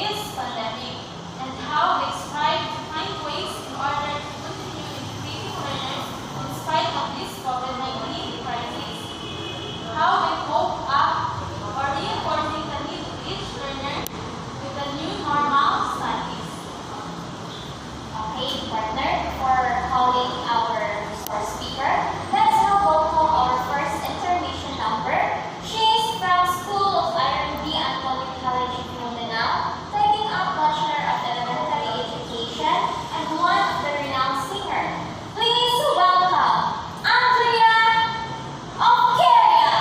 this pandemic and how they strive to find ways in order to continue educating learners in spite of this COVID-19 crisis. How they cope up or reinforcing the need of each learner with the new normal studies. Okay, partner, for calling our resource speaker, let's now welcome our first intermission number. She is from School of R&D Antonio College of Mindanao, taking up Bachelor of Elementary Education and one of the renowned singer. Please welcome Andrea Okeria.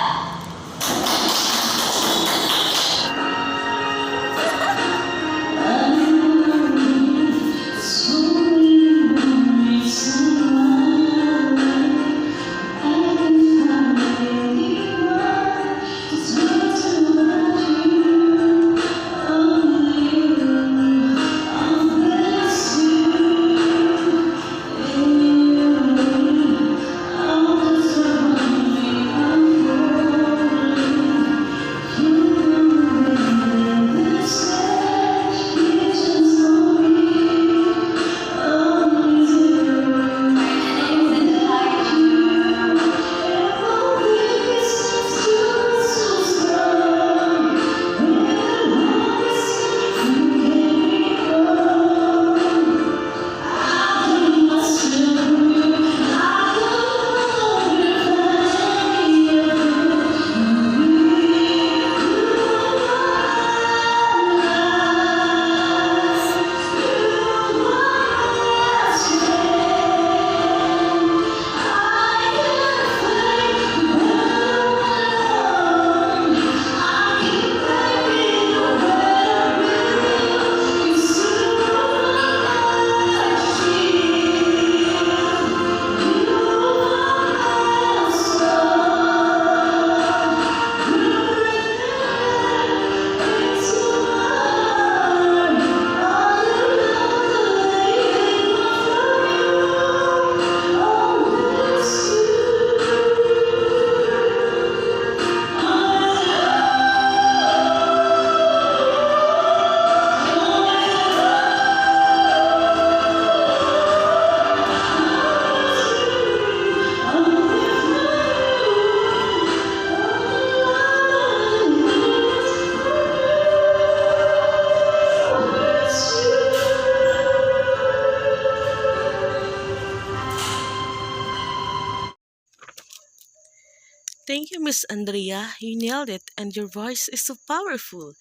Thank you, Miss Andrea. You nailed it, and your voice is so powerful.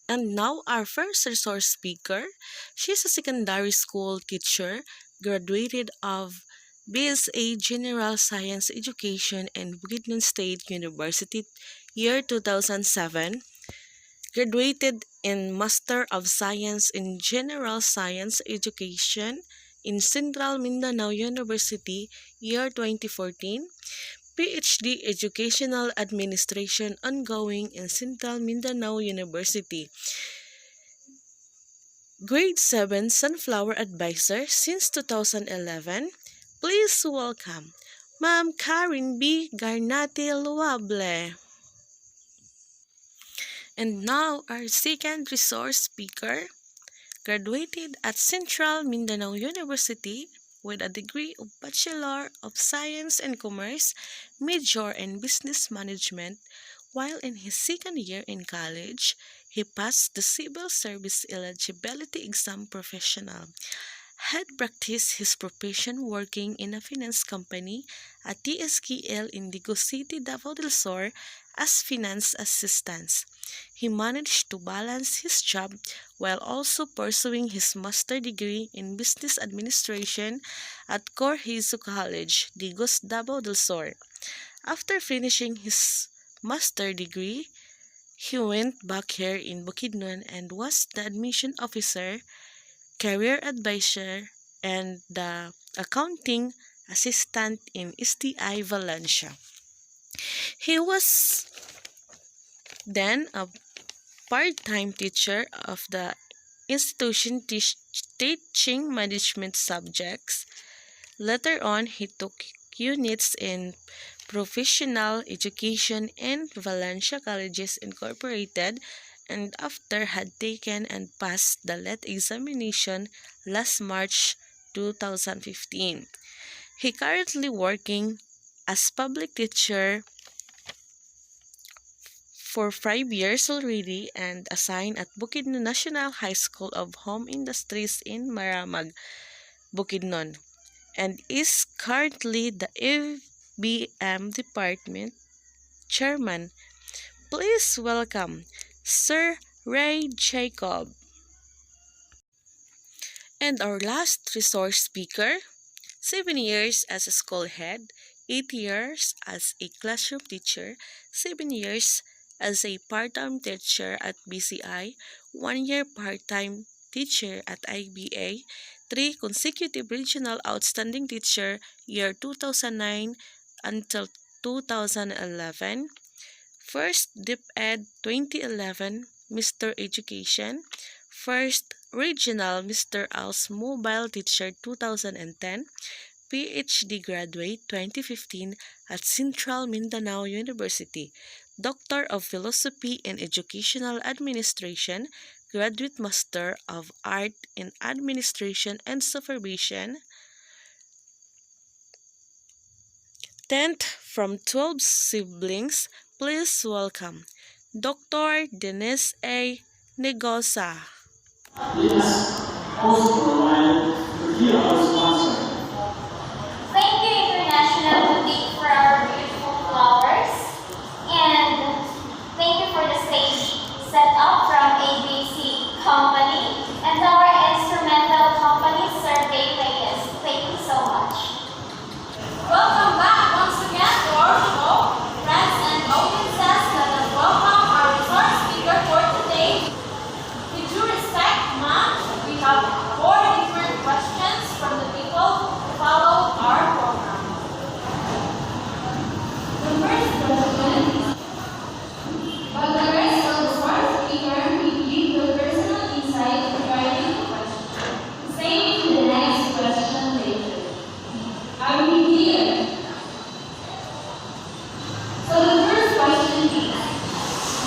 And now, our first resource speaker. She's a secondary school teacher, graduated of BSA General Science Education and Bukidnon State University, year 2007. Graduated in Master of Science in General Science Education in Central Mindanao University, year 2014. PhD Educational Administration ongoing in Central Mindanao University. Grade 7 Sunflower Advisor since 2011. Please welcome Ma'am Karen B. Garnate Luable. And now our second resource speaker, graduated at Central Mindanao University with a degree of Bachelor of Science and Commerce, major in Business Management. While in his second year in college, he passed the Civil Service Eligibility Exam Professional. Had practiced his profession working in a finance company at TSKL Indigo City, Davao del Sur as finance assistant. He managed to balance his job while also pursuing his master degree in business administration at Cor Jesu College, Digos, Davao del Sur. After finishing his master degree, he went back here in Bukidnon and was the admission officer, career advisor, and the accounting assistant in STI Valencia. He was then a part-time teacher of the institution teaching management subjects. Later on, he took units in professional education in Valencia Colleges Incorporated and after had taken and passed the LET examination last March 2015. He currently working as public teacher for 5 years already and assigned at Bukidnon National High School of Home Industries in Maramag, Bukidnon, and is currently the FBM Department Chairman. Please welcome Sir Ray Jacob. And our last resource speaker, 7 years as a school head, 8 years as a classroom teacher, 7 years as a part-time teacher at BCI, 1 year part-time teacher at IBA, 3 consecutive regional outstanding teacher year 2009 until 2011, first DepEd 2011 Mr. Education, first regional Mr. Al's Mobile Teacher 2010, PhD graduate 2015 at Central Mindanao University, Doctor of Philosophy in Educational Administration, Graduate Master of Art in Administration and Supervision, 10th from 12 siblings. Please welcome Dr. Denise A. Negosa. Please also provide the here our sponsor. Thank you, International Boutique, for our beautiful flowers. And thank you for the stage set up from ABC Company and our instrumental company, Sir Dave Reyes. Thank you so much. Welcome back once again to our show. Friends and audiences, let us welcome our resource speaker for today. With due respect, ma'am, we have 4 different questions from the people who follow our program. The first question is, while the rest of the resource speaker will give the personal insight regarding the question, same to the next question later. Are we clear? So the first question is,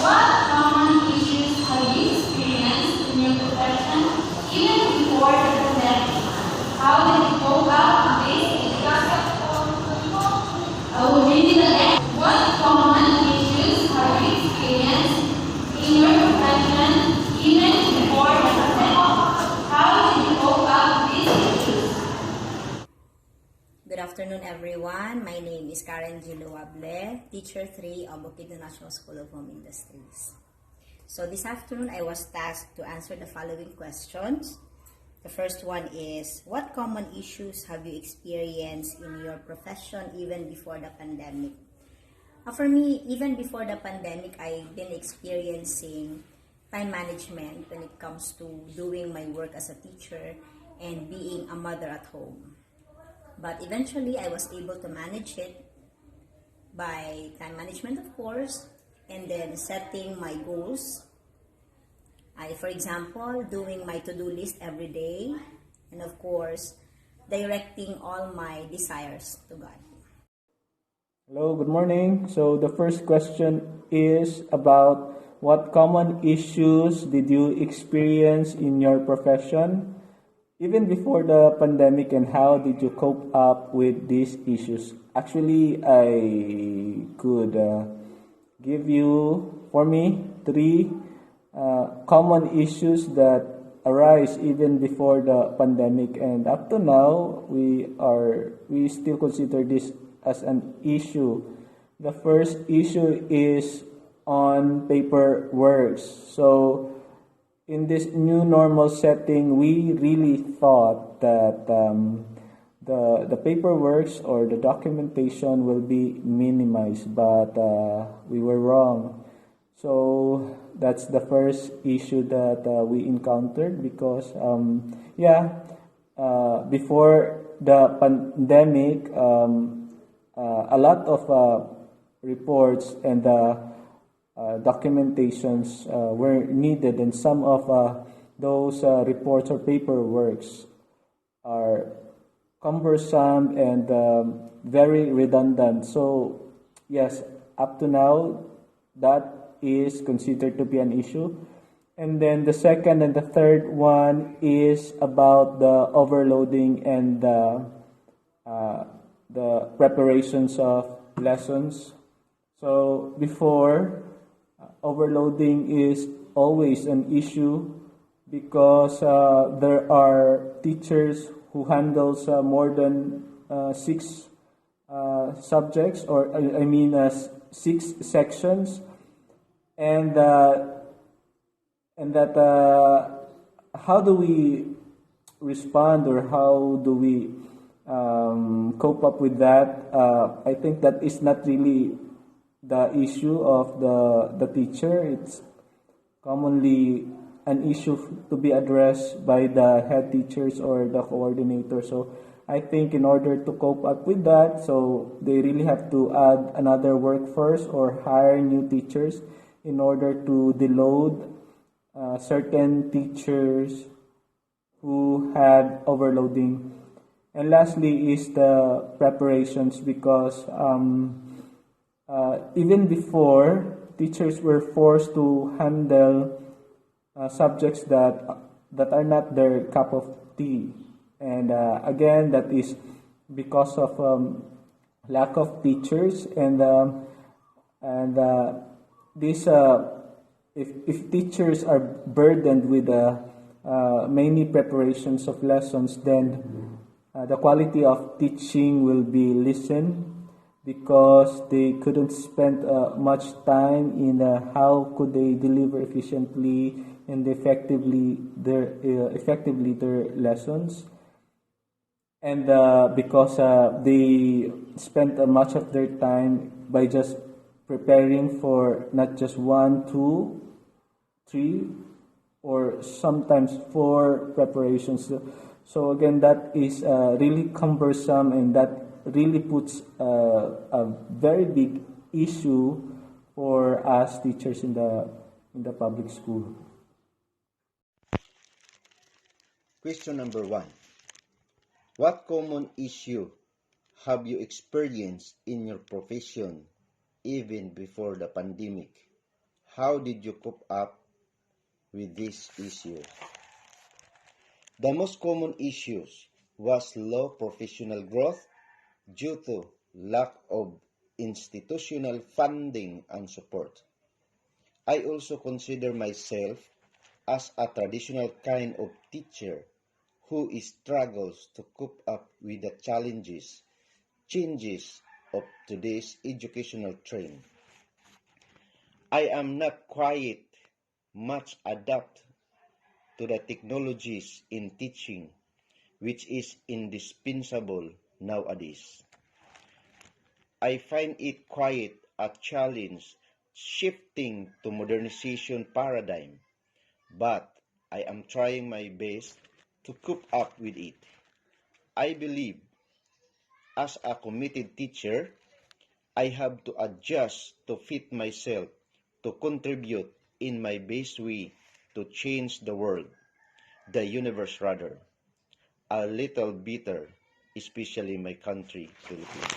what common issues have you experienced in your profession even before the pandemic? How did you cope up with this? What common issues have you experienced in your profession even before the pandemic? How did you cope up with these issues? Good afternoon, everyone. My name is Karen Giluable, Teacher 3 of Bukidnon National School of Home Industries. So this afternoon, I was tasked to answer the following questions. The first one is, what common issues have you experienced in your profession even before the pandemic? For me, even before the pandemic, I've been experiencing time management when it comes to doing my work as a teacher and being a mother at home. But eventually, I was able to manage it by time management, of course, and then setting my goals. For example, doing my to-do list every day, and of course, directing all my desires to God. Hello, good morning. So the first question is about what common issues did you experience in your profession even before the pandemic, and how did you cope up with these issues? Actually, I could give you, for me, 3 common issues that arise even before the pandemic, and up to now we still consider this as an issue. The first issue is on paperwork. So in this new normal setting, we really thought that the paperwork or the documentation will be minimized, but we were wrong. So that's the first issue that we encountered, because before the pandemic, a lot of reports and documentations were needed, and some of those reports or paperwork are cumbersome and very redundant. So yes, up to now, that is considered to be an issue. And then the second and the third one is about the overloading and the preparations of lessons. So before, overloading is always an issue because there are teachers who handles more than six subjects, or I mean 6 sections, and that how do we respond, or how do we cope up with that? I think that is not really the issue of the teacher. It's commonly an issue to be addressed by the head teachers or the coordinator. So I think in order to cope up with that, so they really have to add another workforce or hire new teachers in order to deload certain teachers who had overloading. And lastly is the preparations, because even before, teachers were forced to handle subjects that are not their cup of tea. And again, that is because of lack of teachers, and this if teachers are burdened with many preparations of lessons, then the quality of teaching will be lessened, because they couldn't spend much time in how could they deliver efficiently and effectively their lessons. And because they spent much of their time by just preparing for not just 1, 2, 3, or sometimes 4 preparations. So again, that is really cumbersome, and that really puts a very big issue for us teachers in the public school. Question number 1. What common issue have you experienced in your profession even before the pandemic? How did you cope up with this issue? The most common issues was low professional growth due to lack of institutional funding and support. I also consider myself as a traditional kind of teacher who struggles to cope up with the changes of today's educational trend. I am not quite much adapt to the technologies in teaching, which is indispensable nowadays. I find it quite a challenge shifting to modernization paradigm, but I am trying my best to cope up with it. I believe as a committed teacher, I have to adjust to fit myself, to contribute in my best way to change the world, the universe rather, a little bitter, especially my country, Philippines.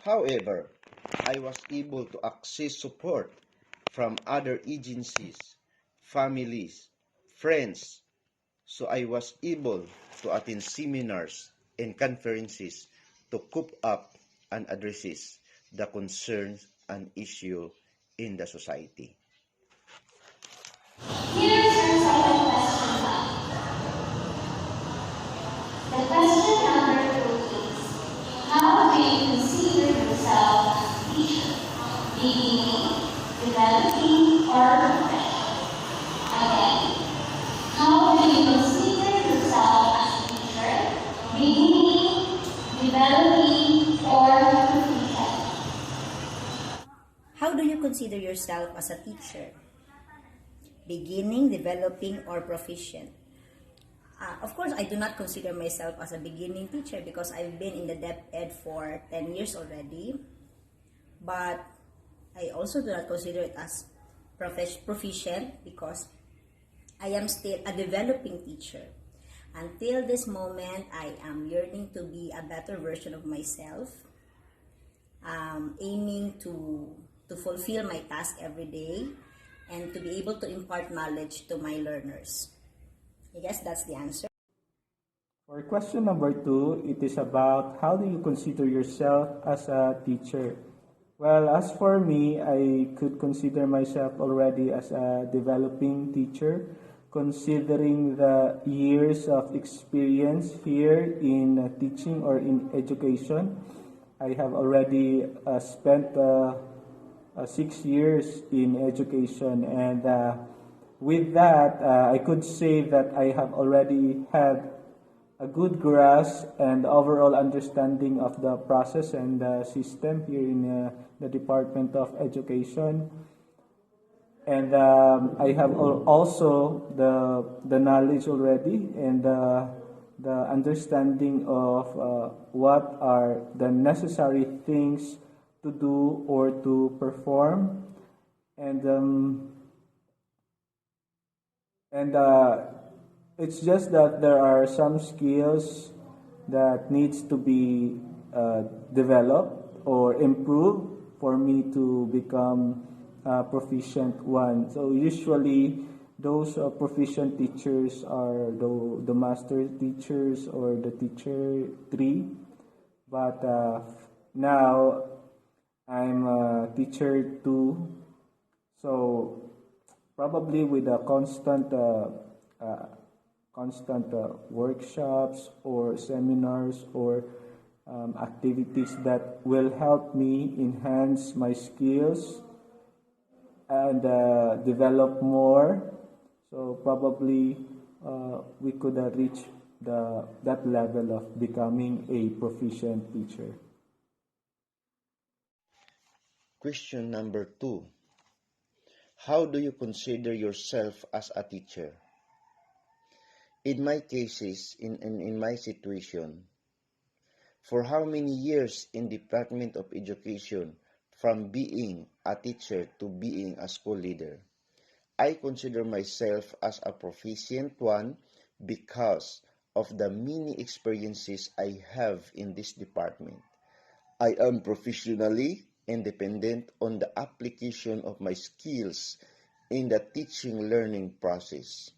However, I was able to access support from other agencies, families, friends, so I was able to attend seminars and conferences to cope up and addresses the concerns and issue in the society. Here's your second question now. The question number 2 is, how do you consider yourself as a teacher? Beginning, developing, or professional? Again, how do you consider yourself as a teacher? Beginning, developing, or professional? How do you consider yourself as a teacher? Beginning, developing, or proficient? Of course, I do not consider myself as a beginning teacher because I've been in the DepEd for 10 years already. But I also do not consider it as proficient because I am still a developing teacher. Until this moment, I am yearning to be a better version of myself, aiming to to fulfill my task every day and to be able to impart knowledge to my learners. I guess that's the answer. For question number 2, it is about how do you consider yourself as a teacher? Well, as for me, I could consider myself already as a developing teacher, considering the years of experience here in teaching or in education. I have already spent 6 years in education, and with that, I could say that I have already had a good grasp and overall understanding of the process and the system here in the Department of Education. And I have also the knowledge already and the understanding of what are the necessary things to do or to perform. And it's just that there are some skills that needs to be developed or improved for me to become a proficient one. So usually those proficient teachers are the master teachers or the teacher 3. But now I'm a teacher 2. So probably with a constant workshops or seminars or activities that will help me enhance my skills and develop more. So probably we could reach that level of becoming a proficient teacher. Question number 2. How do you consider yourself as a teacher? In my cases, in my situation, for how many years in Department of Education, from being a teacher to being a school leader, I consider myself as a proficient one because of the many experiences I have in this department. I am professionally independent on the application of my skills in the teaching-learning process.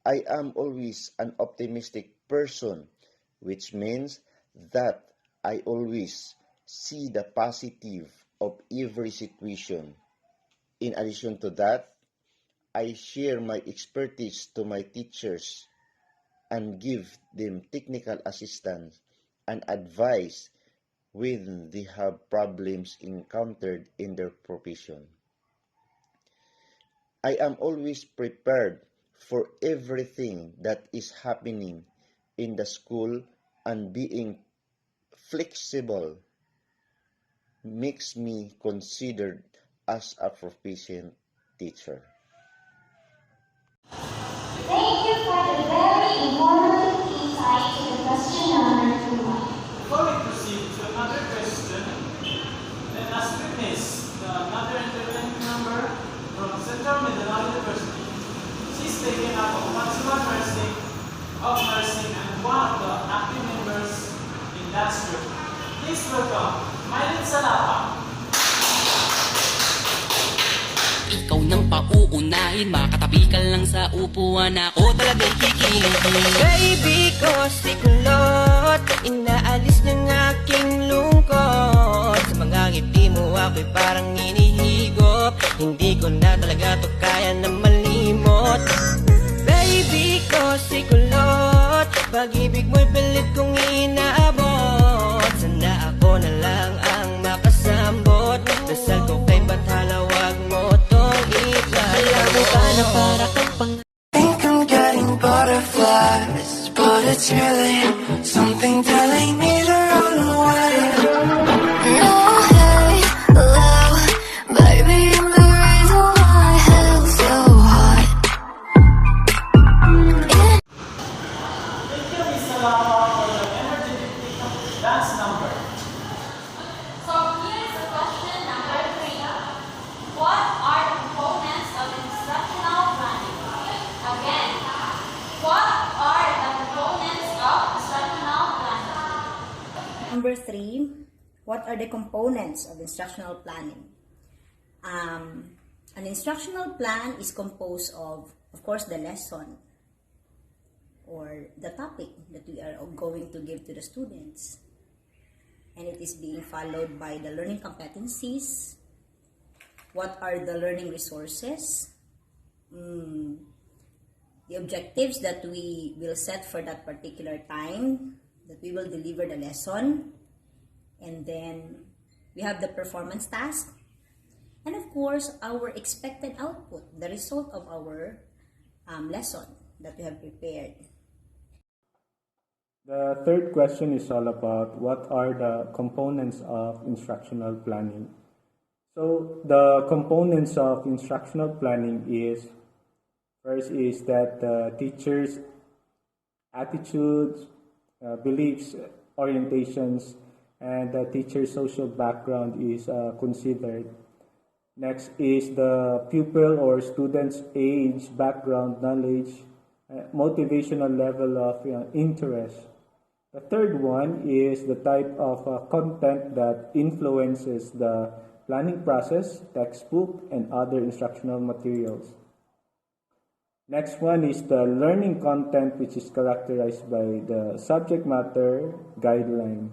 I am always an optimistic person, which means that I always see the positive of every situation. In addition to that, I share my expertise to my teachers and give them technical assistance and advice when they have problems encountered in their profession. I am always prepared for everything that is happening in the school, and being flexible makes me considered as a proficient teacher. Thank you for the very informative insight to the question number 2. Before we proceed to another question, let us witness another intervention number from Central Mindanao University. She's taken up of Bachelor of Nursing and one of the active members in that group. Please welcome Mylene Salapa. Ikaw nang pauunahin, makatabi ka lang sa upuan, ako talaga'y kikinig. Baby ko si kulot, inaalis ng aking lungkot. Sa mga ngiti mo ako'y parang inihigop, hindi ko na talaga to kaya na malimot. Baby ko si kulot, pag-ibig mo'y pilit kong inaabot. Sana ako na lang ang makasambot, dasal ko kay Bathala, wag mo tong alam mo ba na para kang pang Think I'm getting butterflies, but it's really something telling me to run away. No, hey, love, baby, I'm the reason why hell's so hot. Thank you, Ms. Salapa, for the energetic dance number. So here's the question number 3. What are the components of instructional planning? Again, what are the components of instructional planning? Number 3, what are the components of instructional planning? An instructional plan is composed of course, the lesson or the topic that we are going to give to the students. And it is being followed by the learning competencies. What are the learning resources? The objectives that we will set for that particular time that we will deliver the lesson. And then we have the performance task. And of course, our expected output, the result of our lesson that we have prepared. The third question is all about what are the components of instructional planning. So the components of instructional planning is, first is that the teacher's attitudes, beliefs, orientations, and the teacher's social background is considered. Next is the pupil or student's age, background, knowledge, motivational level of interest. The third one is the type of content that influences the planning process, textbook, and other instructional materials. Next one is the learning content, which is characterized by the subject matter guideline.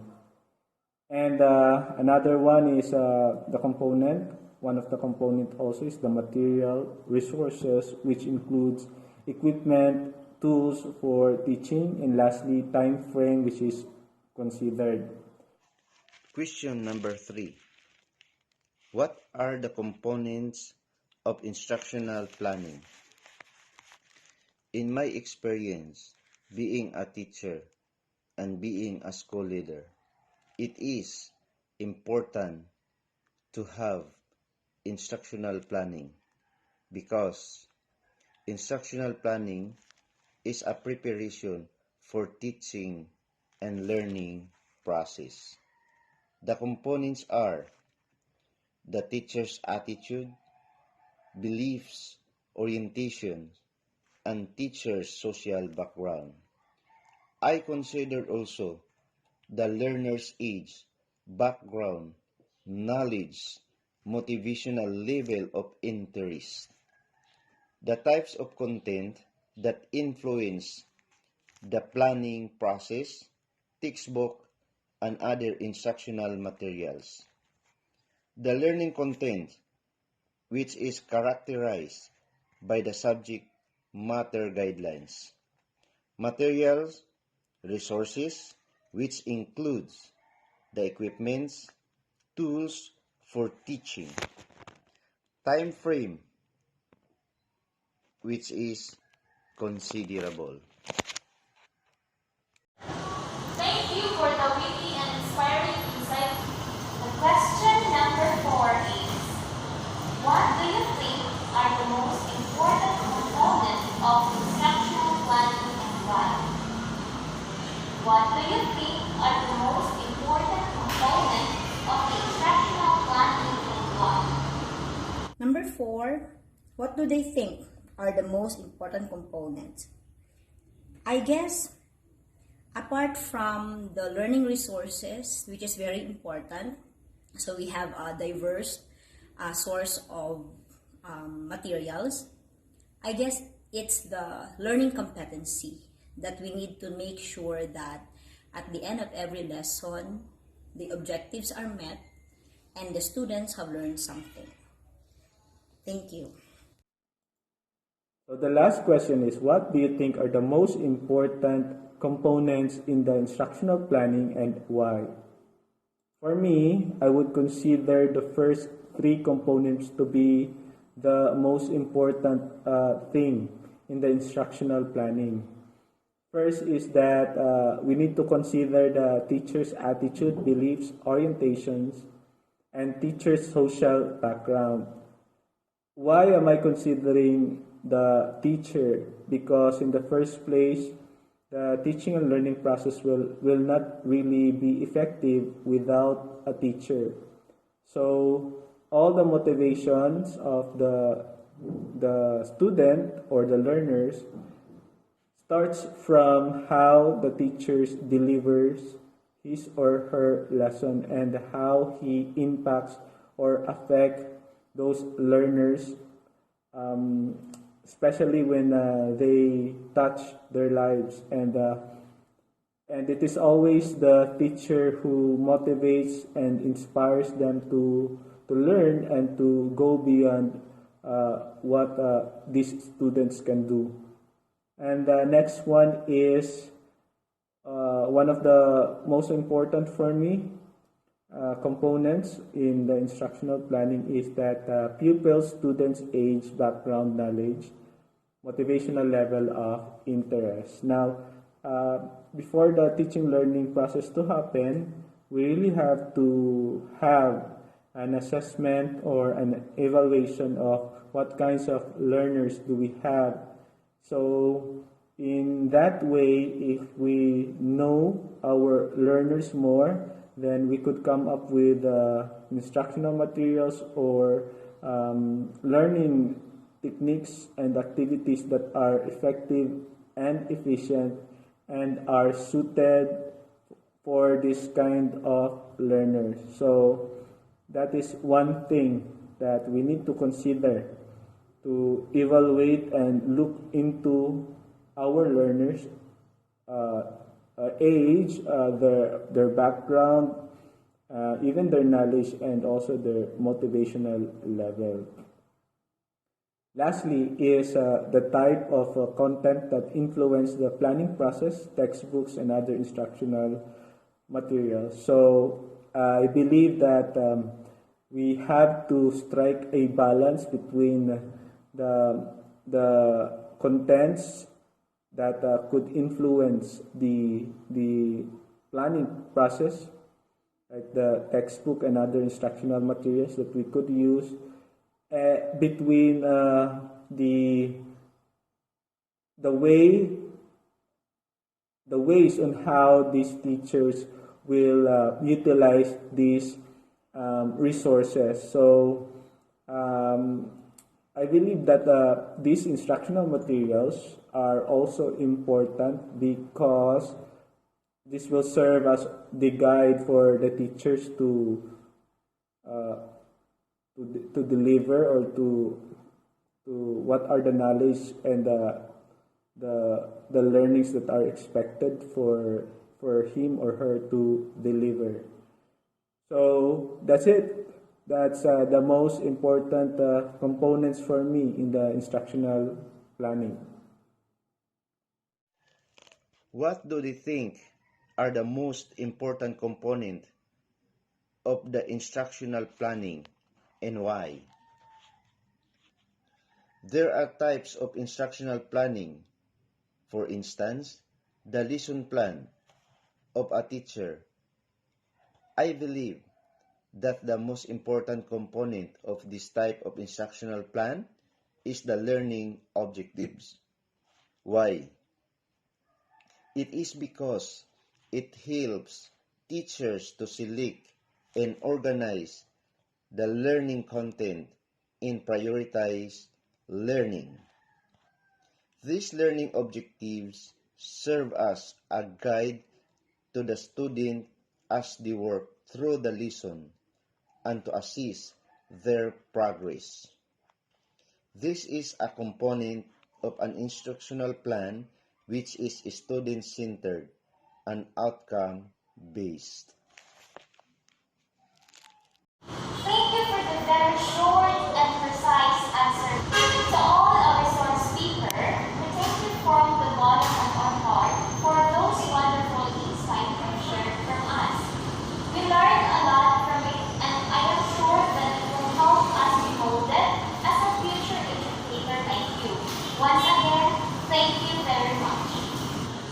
And another one is the component. One of the component also is the material resources, which includes equipment, tools for teaching, and lastly, time frame, which is considered. Question number 3. What are the components of instructional planning? In my experience, being a teacher and being a school leader, it is important to have instructional planning because instructional planning is a preparation for teaching and learning process. The components are the teacher's attitude, beliefs, orientation, and teacher's social background. I consider also the learner's age, background, knowledge, motivational level of interest. The types of content that influence the planning process, textbook, and other instructional materials. The learning content, which is characterized by the subject matter guidelines. Materials, resources, which includes the equipments, tools for teaching. Time frame, which is considerable. Thank you for the witty and inspiring insight. The question number 4 is, what do you think are the most important components of instructional planning and why? What do you think are the most important components of the instructional planning and why? Number 4, what do they think are the most important components? I guess, apart from the learning resources, which is very important, so we have a diverse source of materials, I guess it's the learning competency that we need to make sure that at the end of every lesson, the objectives are met and the students have learned something. Thank you. So the last question is, what do you think are the most important components in the instructional planning and why? For me, I would consider the first 3 components to be the most important thing in the instructional planning. First is that we need to consider the teacher's attitude, beliefs, orientations, and teacher's social background. Why am I considering the teacher? Because in the first place, the teaching and learning process will not really be effective without a teacher. So all the motivations of the student or the learners starts from how the teacher delivers his or her lesson and how he impacts or affects those learners, especially when they touch their lives, and it is always the teacher who motivates and inspires them to learn and to go beyond what these students can do. And the next one is one of the most important for me components in the instructional planning is that pupils, students' age, background knowledge, motivational level of interest. Now, before the teaching learning process to happen, we really have to have an assessment or an evaluation of what kinds of learners do we have. So in that way, if we know our learners more, then we could come up with instructional materials or learning techniques and activities that are effective and efficient and are suited for this kind of learners. So that is one thing that we need to consider to evaluate and look into our learners' age, their background, even their knowledge, and also their motivational level. Lastly is the type of content that influence the planning process, textbooks, and other instructional materials. So I believe that we have to strike a balance between the contents that could influence the planning process, like the textbook and other instructional materials that we could use, between the ways on how these teachers will utilize these resources. So I believe that these instructional materials are also important because this will serve as the guide for the teachers to deliver or to what are the knowledge and the learnings that are expected for him or her to deliver. So that's it. That's the most important components for me in the instructional planning. What do they think are the most important component of the instructional planning and why? There are types of instructional planning. For instance, the lesson plan of a teacher. I believe that the most important component of this type of instructional plan is the learning objectives. Why? It is because it helps teachers to select and organize the learning content and prioritize learning. These learning objectives serve as a guide to the student as they work through the lesson and to assist their progress. This is a component of an instructional plan which is student-centered and outcome-based. Thank you for the very short and precise answer. To all our resource speakers, we thank you from the bottom of our heart for those wonderful insights you shared from us. We learned a lot from it, and I am sure that it will help us be molded as a future educator like you. Once again, thank you very much.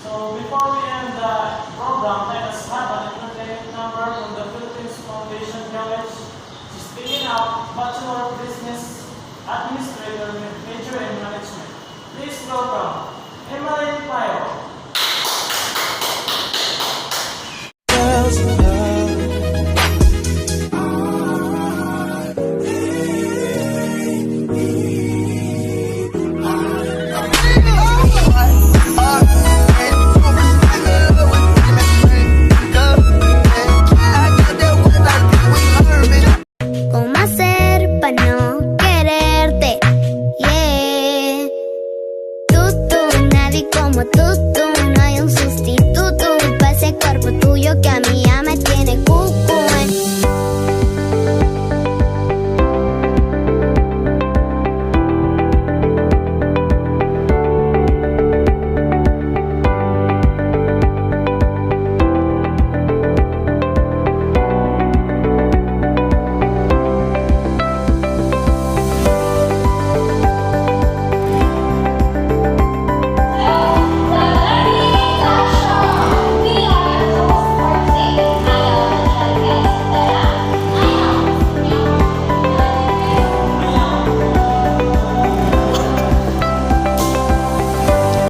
So before we end the program, let us have an entertainment number from the Philippines Foundation College. Speaking out, Bachelor of Business Administrator with major in Management. Please welcome Emma